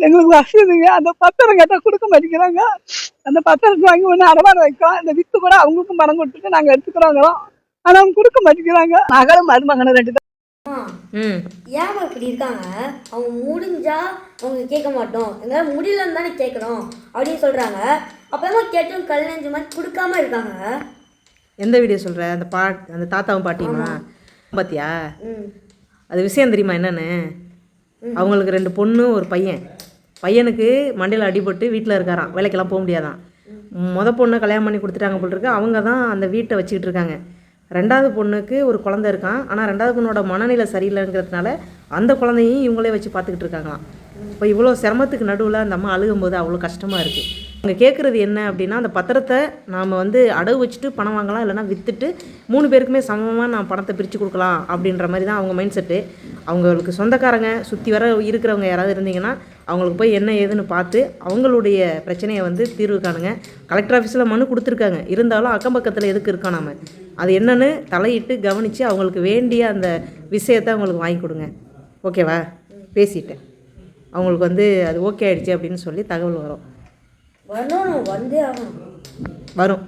எங்களுக்கு வசதிங்க. அந்த பத்திரம் கேட்டால் கொடுக்க மாட்டேங்கிறாங்க. அந்த பத்திரத்தை வாங்கி ஒன்று அடமானம் வைக்கிறோம். இந்த வித்து கூட அவங்களுக்கும் பணம் கொடுத்துட்டு நாங்கள் எடுத்துக்கிறோங்கிறோம். ஆனால் அவங்க கொடுக்க மாட்டேங்கிறாங்க. மகளும் மருமகனும் 2 தான். ம் ஏன் இப்படி இருக்காங்க? அவங்க முடிஞ்சா அவங்க கேட்க மாட்டோம், எங்களால் முடியலன்னு தானே கேட்குறோம் அப்படின்னு சொல்கிறாங்க. அப்போமா கேட்டும் கல் நெஞ்சு மாதிரி கொடுக்காம இருக்காங்க. எந்த வீடியோ சொல்கிற? அந்த தாத்தாவும் பாட்டியுமா பார்த்தியா? ம் அது விஷயம் தெரியுமா என்னென்னு? அவங்களுக்கு 2 பொண்ணு ஒரு பையன். பையனுக்கு மண்டையில் அடிபட்டு வீட்டில் இருக்காராம், வேலைக்கெல்லாம் போக முடியாதான். பொண்ணை கல்யாணம் பண்ணி கொடுத்துட்டாங்க போல் இருக்கு. அவங்க தான் அந்த வீட்டை வச்சுக்கிட்டு இருக்காங்க. 2வது பொண்ணுக்கு ஒரு குழந்தை இருக்கான். ஆனால் 2வது பொண்ணோட மனநிலை சரியில்லைங்கிறதுனால அந்த குழந்தையும் இவங்களே வச்சு பார்த்துக்கிட்டு இருக்காங்களாம். இப்போ இவ்வளோ சிரமத்துக்கு நடுவில் அந்த அம்மா அழுகும்போது அவ்வளோ கஷ்டமாக இருக்குது. அவங்க கேட்குறது என்ன அப்படின்னா, அந்த பத்திரத்தை நாம் அடவு வச்சுட்டு பணம் வாங்கலாம், இல்லைனா விற்றுட்டு 3 பேருக்குமே சமமாக நான் பணத்தை பிரித்து கொடுக்கலாம் அப்படின்ற மாதிரி தான் அவங்க மைண்ட் செட்டு. அவங்களுக்கு சொந்தக்காரங்க சுற்றி வர இருக்கிறவங்க யாராவது இருந்தீங்கன்னா அவங்களுக்கு போய் என்ன ஏதுன்னு பார்த்து அவங்களுடைய பிரச்சனையை தீர்வு காணுங்க. கலெக்டர் ஆஃபீஸில் மனு கொடுத்துருக்காங்க. இருந்தாலும் அக்கம் பக்கத்தில் எதுக்கு இருக்கோம் நாம், அது என்னன்னு தலையிட்டு கவனித்து அவங்களுக்கு வேண்டிய அந்த விஷயத்தை அவங்களுக்கு வாங்கி கொடுங்க. ஓகேவா? பேசிட்டேன். அவங்களுக்கு அது ஓகே ஆகிடுச்சு அப்படின்னு சொல்லி தகவல் வரும். வரணும், வந்தே ஆகணும். வரும்.